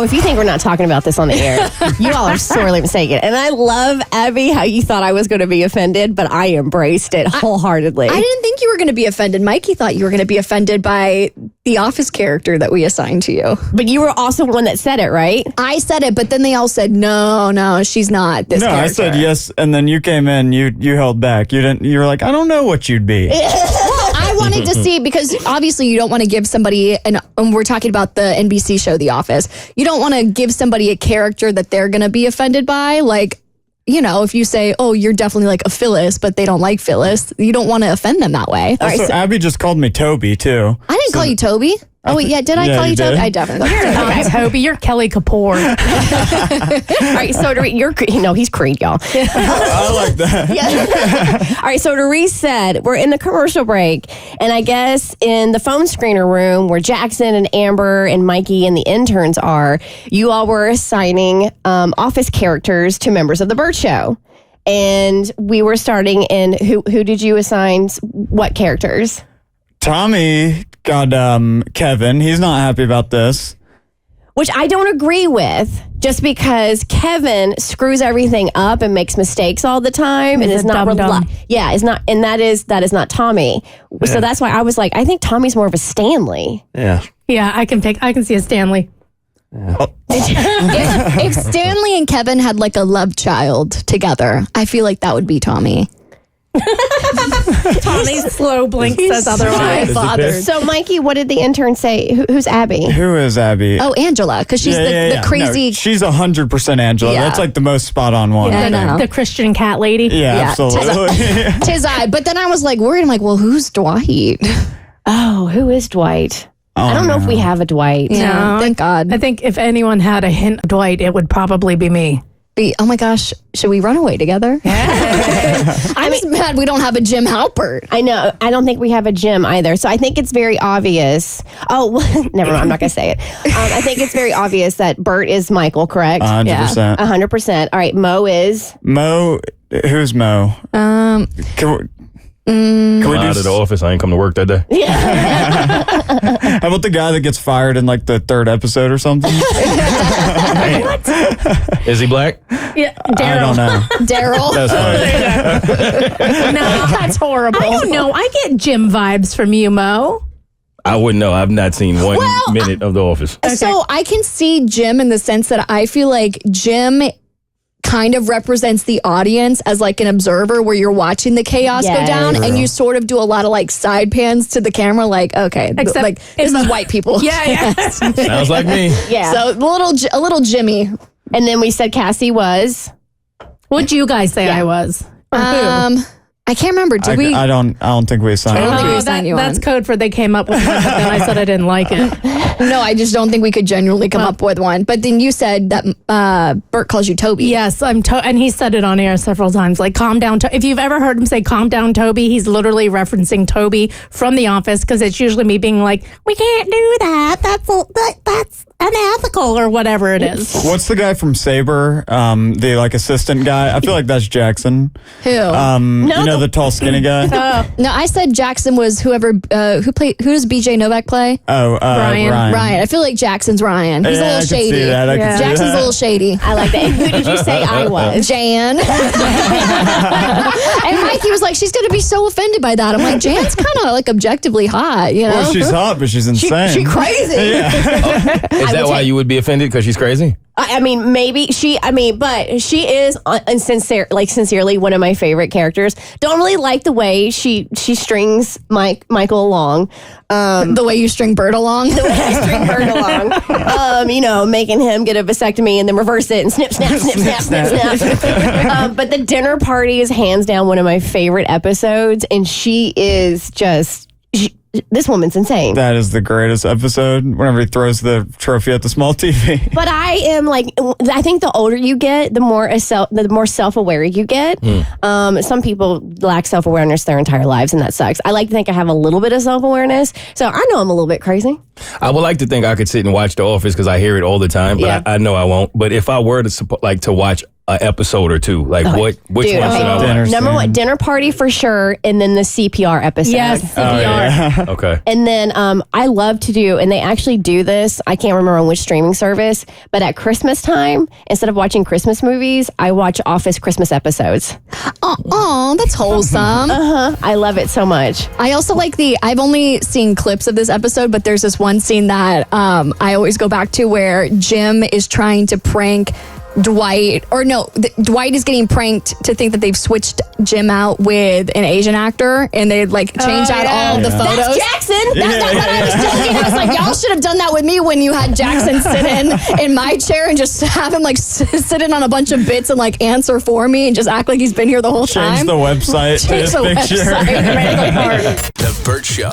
if you think we're not talking about this on the air, you all are sorely mistaken. And I love, Abby, how you thought I was going to be offended, but I embraced it wholeheartedly. I didn't think you were going to be offended. Mikey thought you were going to be offended by the Office character that we assigned to you. But you were also one that said it, right? I said it, but then they all said, no, she's not this character. I said yes, and then you came in, you held back. You were like, I don't know what you'd be. I wanted to see, because obviously you don't want to give somebody, and we're talking about the NBC show The Office, you don't want to give somebody a character that they're going to be offended by. Like, you know, if you say, oh, you're definitely like a Phyllis, but they don't like Phyllis, you don't want to offend them that way. Also, right, so Abby just called me Toby, too. I didn't call you Toby. Oh, wait, did I call you Toby? I definitely called you Toby. Toby, you're Kelly Kapoor. All right, so he's Creed, y'all. I like that. Yeah. All right, so to reset, we're in the commercial break, and I guess in the phone screener room where Jackson and Amber and Mikey and the interns are, you all were assigning Office characters to members of the Bert Show. And we were starting in, who did you assign what characters? Tommy got Kevin. He's not happy about this. Which I don't agree with, just because Kevin screws everything up and makes mistakes all the time, and is not is not, and that is not Tommy. Yeah. So that's why I was like, I think Tommy's more of a Stanley. Yeah, I can see a Stanley. Yeah. If Stanley and Kevin had like a love child together, I feel like that would be Tommy. Tommy's slow blink says otherwise. So, Mikey, what did the intern say? Who's Abby? Who is Abby? Oh, Angela, because she's the crazy. No, she's 100% Angela. Yeah. That's like the most spot on one. Yeah, the Christian cat lady. Yeah, absolutely. Tis I. But then I was like worried. I'm like, well, who's Dwight? Oh, who is Dwight? Oh, I don't know if we have a Dwight. Yeah, thank God. I think if anyone had a hint of Dwight, it would probably be me. Oh my gosh, should we run away together? I'm just mad we don't have a Jim Halpert. I know. I don't think we have a Jim either. So I think it's very obvious. Oh, never mind. I'm not going to say it. I think it's very obvious that Bert is Michael, correct? 100%. Yeah. 100%. All right. Mo is? Mo. Who's Mo? Can we out of the office? I ain't come to work that day. Yeah. How about the guy that gets fired in like the 3rd episode or something? What? Is he black? Yeah, Daryl. I don't know. Daryl. That's fine. No, that's horrible. I don't know. I get Jim vibes from you, Mo. I wouldn't know. I've not seen one minute of The Office. Okay. So I can see Jim in the sense that I feel like Jim kind of represents the audience as like an observer where you're watching the chaos go down, and you sort of do a lot of like side pans to the camera, like, okay, except like this is white people. Yeah. Sounds like me. Yeah. So a little Jimmy. And then we said Cassie was? What'd you guys say I was? Or who? I can't remember. Did we? I don't think we assigned. That's code for they came up with one, but then I said I didn't like it. No, I just don't think we could genuinely come up with one. But then you said that Bert calls you Toby. Yes, and he said it on air several times. Like, calm down. If you've ever heard him say, calm down, Toby, he's literally referencing Toby from The Office, because it's usually me being like, we can't do that. That's unethical or whatever it is. What's the guy from Saber? The like assistant guy? I feel like that's Jackson. Who? You know, the tall, skinny guy? No, I said Jackson was whoever, who does BJ Novak play? Oh, Ryan. I feel like Jackson's Ryan. He's a little shady. See that. I can see Jackson's that. a little shady. I like that. And who did you say I was? Jan. And Mikey was like, she's going to be so offended by that. I'm like, Jan's kind of like objectively hot, you know? Well, she's hot, but she's insane. She's crazy. Yeah. Is that why you would be offended? Because she's crazy? I mean, maybe but she is sincerely one of my favorite characters. Don't really like the way she strings Michael along. The way you string Bert along? The way I string Bert along. Making him get a vasectomy and then reverse it and snip, snap, snip, snap, snip, snap. But the dinner party is hands down one of my favorite episodes, and she is just... this woman's insane. That is the greatest episode, whenever he throws the trophy at the small TV. But I am like, I think the older you get, the more self-aware you get. Some people lack self-awareness their entire lives, and that sucks. I like to think I have a little bit of self-awareness, so I know I'm a little bit crazy. I would like to think I could sit and watch The Office because I hear it all the time, but Yeah. I know I won't. But if I were to watch an episode or two, like which ones should I watch? Dinner Number scene. one, Dinner Party for sure, and then the CPR episode. Yes, CPR. Okay. And then I love to do, and they actually do this, I can't remember on which streaming service, but at Christmas time, instead of watching Christmas movies, I watch Office Christmas episodes. Oh, that's wholesome. I love it so much. I also like I've only seen clips of this episode, but there's this one scene that I always go back to where Jim is trying to prank Dwight, or no, Dwight is getting pranked to think that they've switched Jim out with an Asian actor, and they changed out all of the photos. That's Jackson! That's what I was joking. I was like, y'all should have done that with me when you had Jackson sit in my chair and just have him sit in on a bunch of bits and answer for me and just act like he's been here the whole time. Change the website to Change his the picture. website. The Bert Show.